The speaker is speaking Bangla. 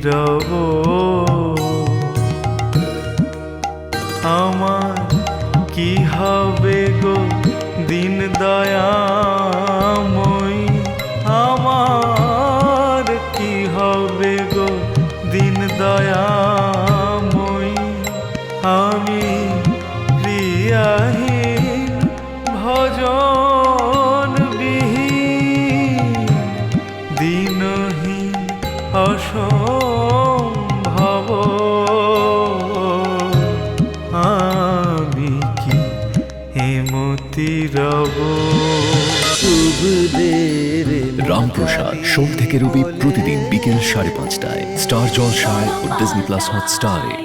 রব। আমার কি হবে গো দিন দয়াময়ী, আমার কি হবে গো দিন দয়াময়ী। আমি প্রিয়াহীন ভজন বিহীন দিনহীন অসম্ভব। আমি কি হেমতি রব। রামপ্রসাদ সোম থেকে রবি প্রতিদিন বিকেল 5:30টায় স্টার জলসায় ও ডিজনি প্লাস হটস্টারে।